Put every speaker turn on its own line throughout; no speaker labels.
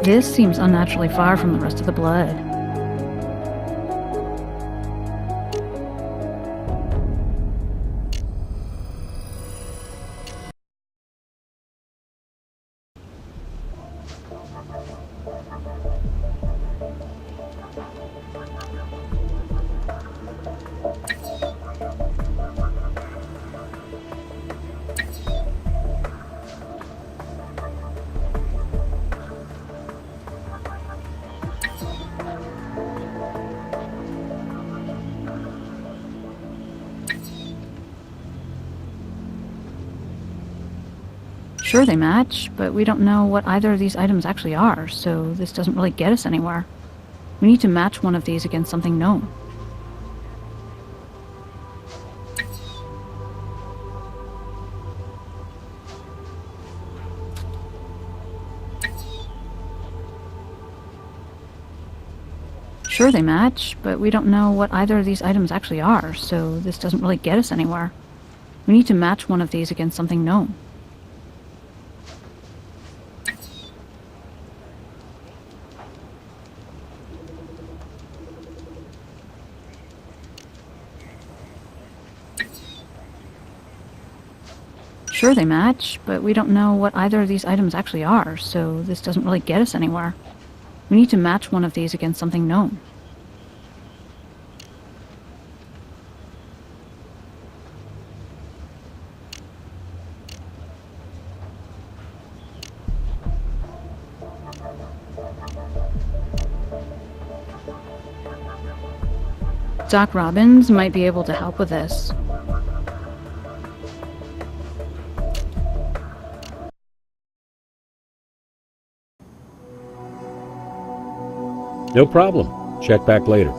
This seems unnaturally far from the rest of the blood. Sure, they match, but we don't know what either of these items actually are, so this doesn't really get us anywhere. We need to match one of these against something known. Sure, they match, but we don't know what either of these items actually are, so this doesn't really get us anywhere. We need to match one of these against something known. Sure, they match, but we don't know what either of these items actually are, so this doesn't really get us anywhere. We need to match one of these against something known. Doc Robbins might be able to help with this.
No problem. Check back later.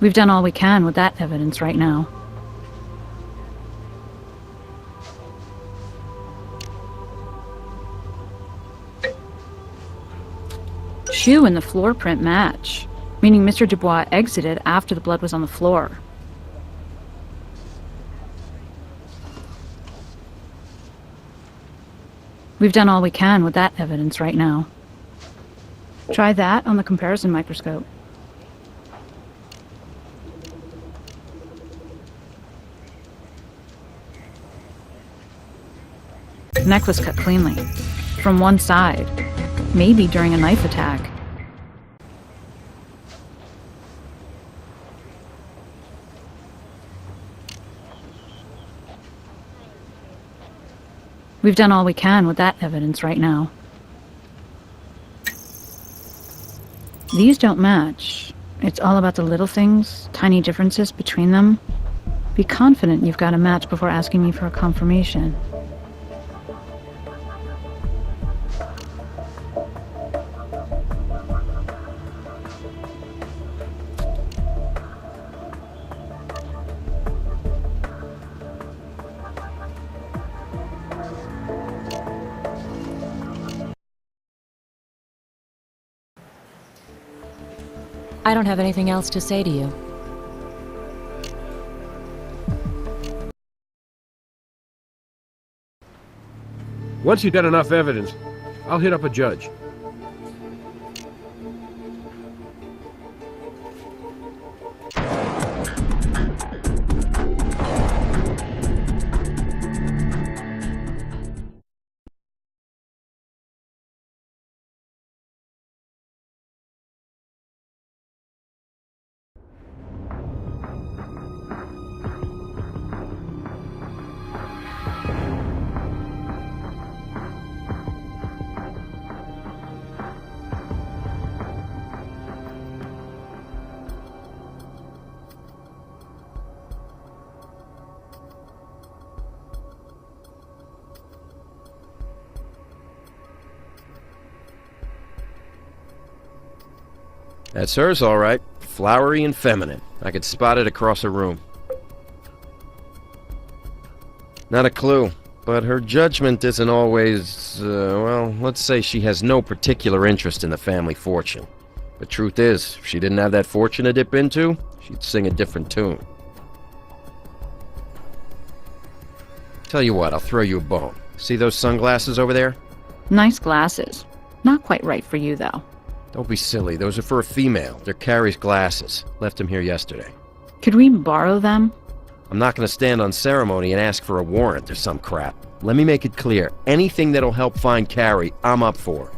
We've done all we can with that evidence right now. Shoe and the floor print match, meaning Mr. Dubois exited after the blood was on the floor. We've done all we can with that evidence right now. Try that on the comparison microscope. The neck was cut cleanly, from one side, maybe during a knife attack. We've done all we can with that evidence right now. These don't match. It's all about the little things, tiny differences between them. Be confident you've got a match before asking me for a confirmation.
I don't have anything else to say to you.
Once you've got enough evidence, I'll hit up a judge.
That's hers, all right. Flowery and feminine. I could spot it across a room. Not a clue, but her judgment isn't always, well, let's say she has no particular interest in the family fortune. The truth is, if she didn't have that fortune to dip into, she'd sing a different tune. Tell you what, I'll throw you a bone. See those sunglasses over there?
Nice glasses. Not quite right for you, though.
Don't be silly, those are for a female. They're Carrie's glasses. Left them here yesterday.
Could we borrow them?
I'm not gonna stand on ceremony and ask for a warrant or some crap. Let me make it clear, anything that'll help find Carrie, I'm up for.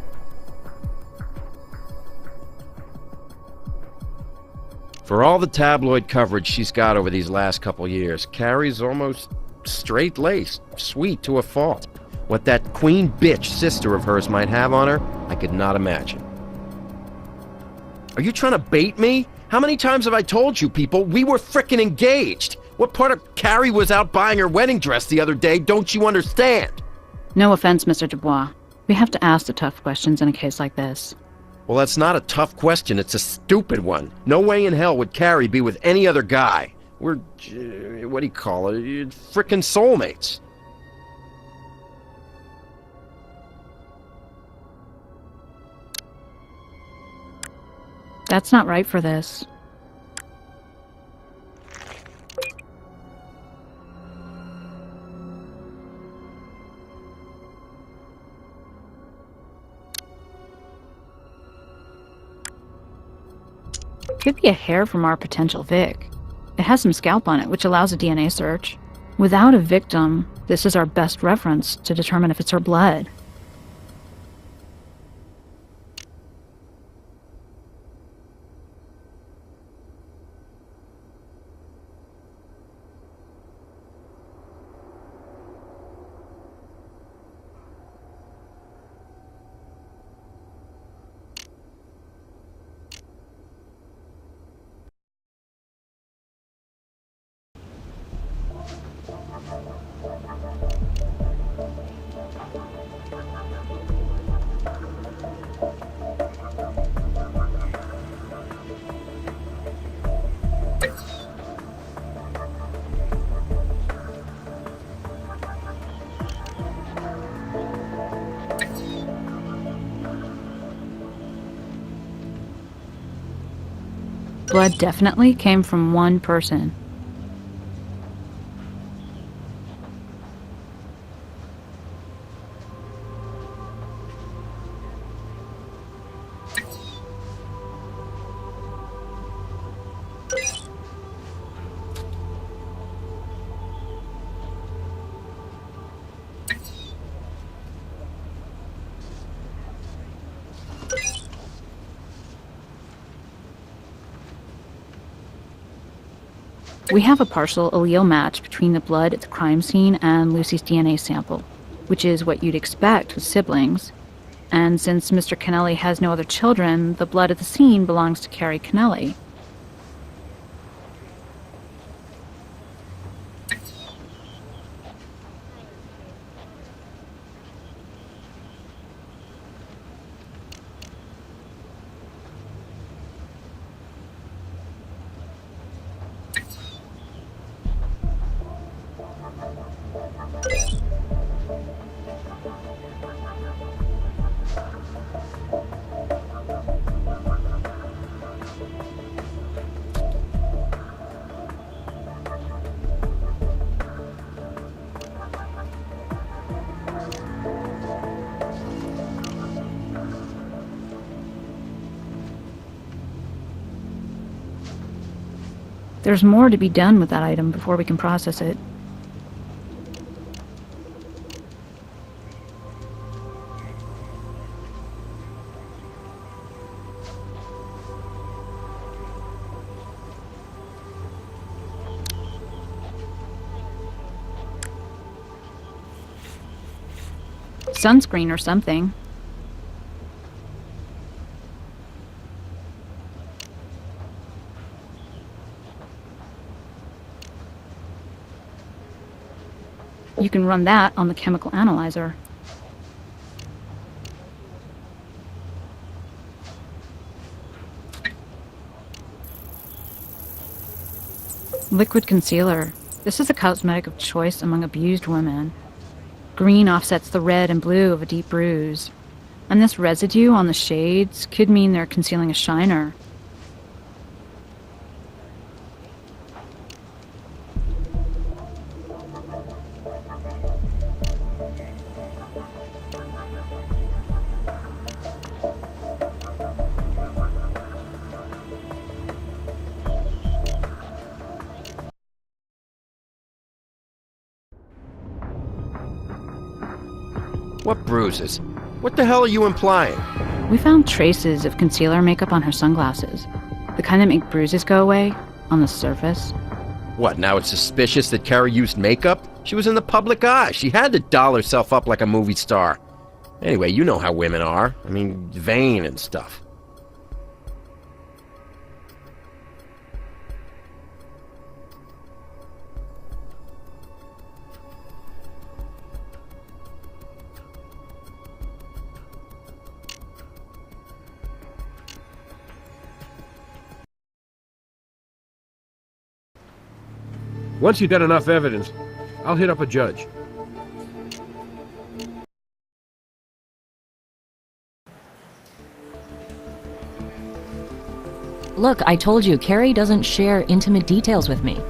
For all the tabloid coverage she's got over these last couple years, Carrie's almost straight-laced, sweet to a fault. What that queen bitch sister of hers might have on her, I could not imagine. Are you trying to bait me? How many times have I told you people we were frickin' engaged? What part of Carrie was out buying her wedding dress the other day don't you understand?
No offense, Mr. Dubois. We have to ask the tough questions in a case like this.
Well, that's not a tough question, it's a stupid one. No way in hell would Carrie be with any other guy. We're, what do you call it, frickin' soulmates.
That's not right for this. Could be a hair from our potential Vic. It has some scalp on it, which allows a DNA search. Without a victim, this is our best reference to determine if it's her blood. Blood definitely came from one person. We have a partial allele match between the blood at the crime scene and Lucy's DNA sample, which is what you'd expect with siblings. And since Mr. Kennelly has no other children, the blood at the scene belongs to Carrie Kennelly. There's more to be done with that item before we can process it. Sunscreen or something. You can run that on the chemical analyzer. Liquid concealer. This is a cosmetic of choice among abused women. Green offsets the red and blue of a deep bruise. And this residue on the shades could mean they're concealing a shiner.
What bruises? What the hell are you implying?
We found traces of concealer makeup on her sunglasses. The kind that make bruises go away on the surface.
What, now it's suspicious that Carrie used makeup? She was in the public eye. She had to doll herself up like a movie star. Anyway, you know how women are. I mean, vain and stuff.
Once you got enough evidence, I'll hit up a judge.
Look, I told you, Carrie doesn't share intimate details with me.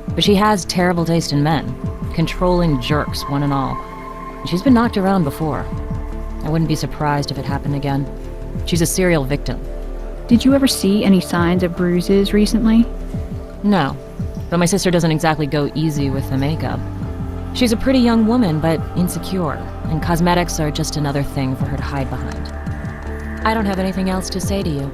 But she has terrible taste in men. Controlling jerks, one and all. And she's been knocked around before. I wouldn't be surprised if it happened again. She's a serial victim.
Did you ever see any signs of bruises recently?
No. But my sister doesn't exactly go easy with the makeup. She's a pretty young woman, but insecure, and cosmetics are just another thing for her to hide behind. I don't have anything else to say to you.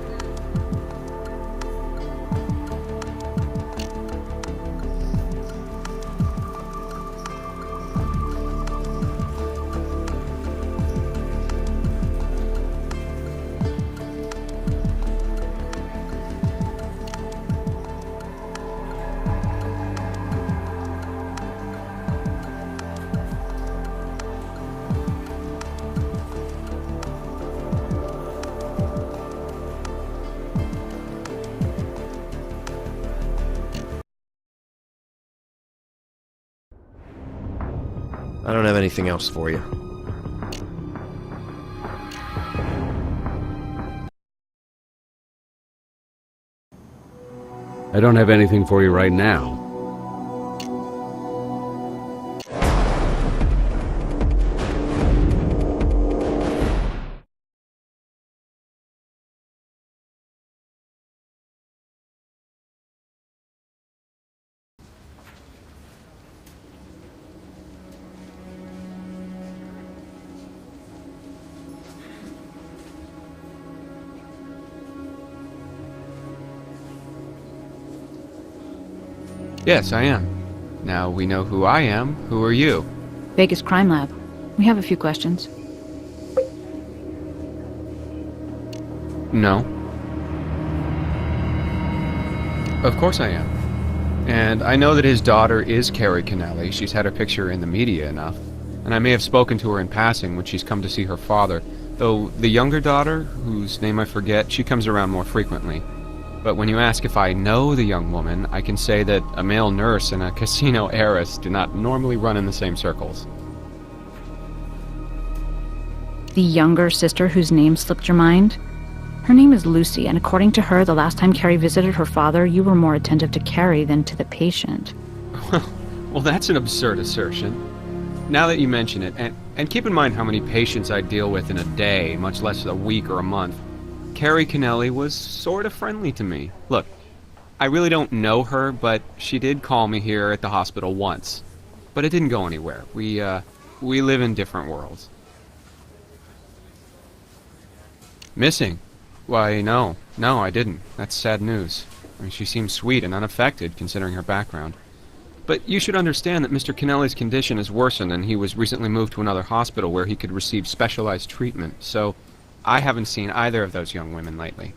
I don't have anything else for you.
I don't have anything for you right now.
Yes, I am. Now we know who I am. Who are you?
Vegas Crime Lab. We have a few questions.
No. Of course I am. And I know that his daughter is Carrie Kennelly. She's had her picture in the media enough. And I may have spoken to her in passing when she's come to see her father. Though the younger daughter, whose name I forget, she comes around more frequently. But when you ask if I know the young woman, I can say that a male nurse and a casino heiress do not normally run in the same circles.
The younger sister whose name slipped your mind? Her name is Lucy, and according to her, the last time Carrie visited her father, you were more attentive to Carrie than to the patient.
Well, that's an absurd assertion. Now that you mention it, and keep in mind how many patients I deal with in a day, much less a week or a month, Carrie Kennelly was sort of friendly to me. Look, I really don't know her, but she did call me here at the hospital once. But it didn't go anywhere. We live in different worlds. Missing? Why, no, I didn't. That's sad news. I mean, she seems sweet and unaffected, considering her background. But you should understand that Mr. Kennelly's condition has worsened, and he was recently moved to another hospital where he could receive specialized treatment, so I haven't seen either of those young women lately.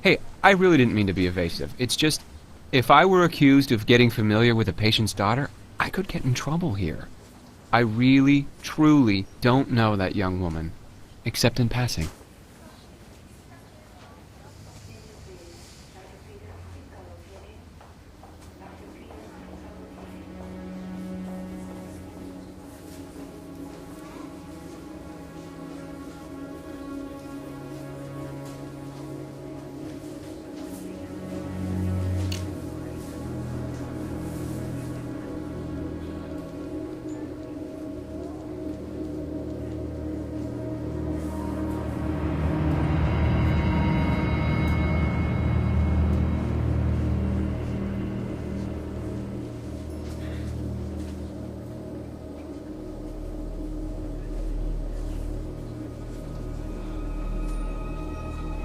Hey, I really didn't mean to be evasive. It's just, if I were accused of getting familiar with a patient's daughter, I could get in trouble here. I really, truly don't know that young woman, except in passing.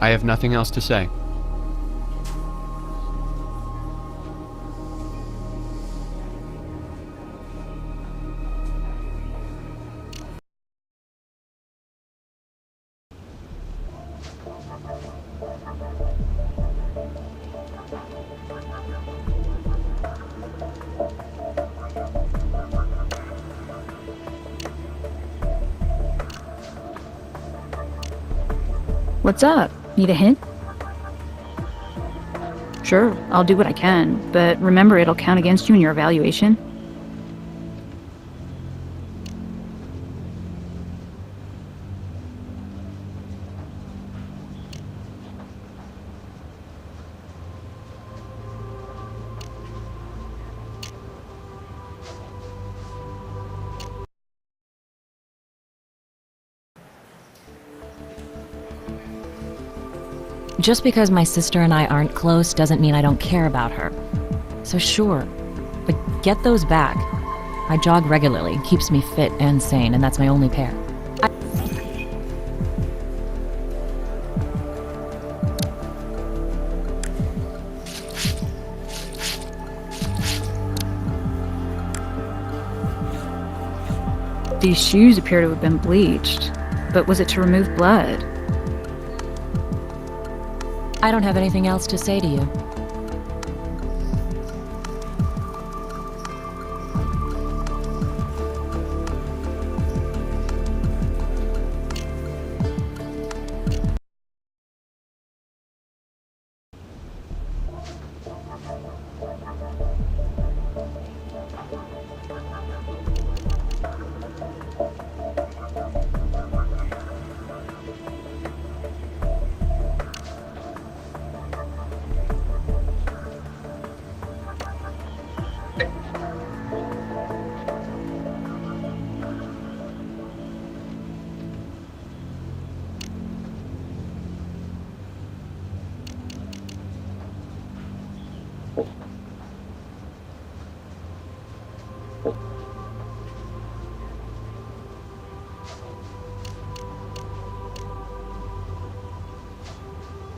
I have nothing else to say.
What's up? Need a hint? Sure, I'll do what I can, but remember it'll count against you in your evaluation.
Just because my sister and I aren't close doesn't mean I don't care about her. So sure, but get those back. I jog regularly, it keeps me fit and sane, and that's my only pair.
These shoes appear to have been bleached, but was it to remove blood?
I don't have anything else to say to you.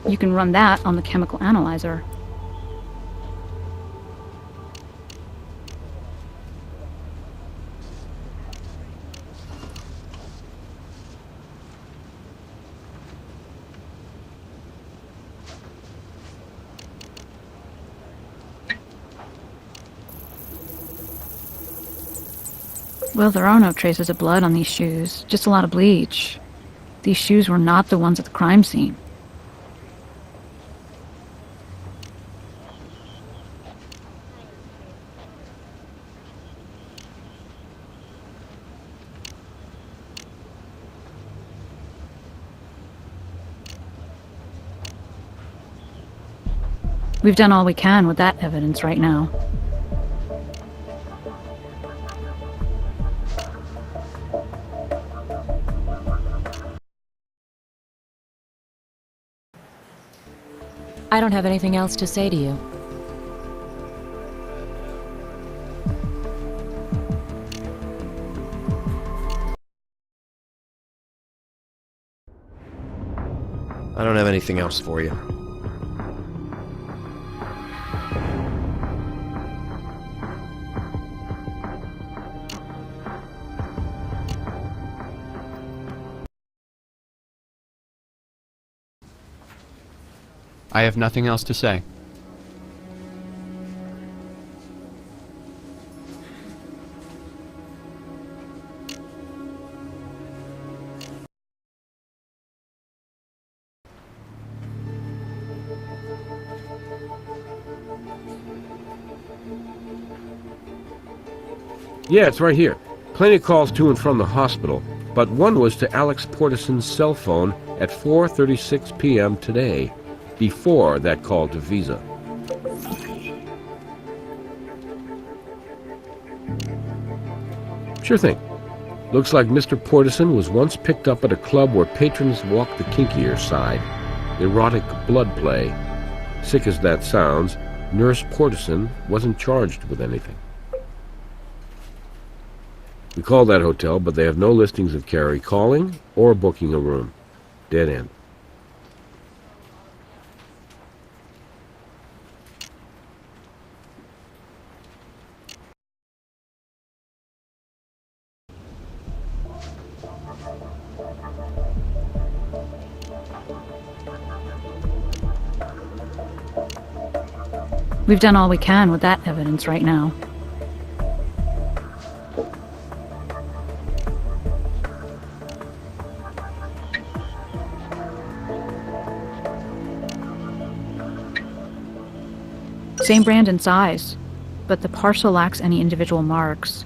You can run that on the chemical analyzer. Well, there are no traces of blood on these shoes, just a lot of bleach. These shoes were not the ones at the crime scene. We've done all we can with that evidence right now.
I don't have anything else to say to you.
I don't have anything else for you.
I have nothing else to say.
Yeah, it's right here. Plenty of calls to and from the hospital, but one was to Alex Portison's cell phone at 4:36 p.m. today, before that call to Visa. Sure thing. Looks like Mr. Portison was once picked up at a club where patrons walked the kinkier side. Erotic blood play. Sick as that sounds, Nurse Portison wasn't charged with anything. We called that hotel, but they have no listings of Carrie calling or booking a room. Dead end.
We've done all we can with that evidence right now. Same brand and size, but the parcel lacks any individual marks.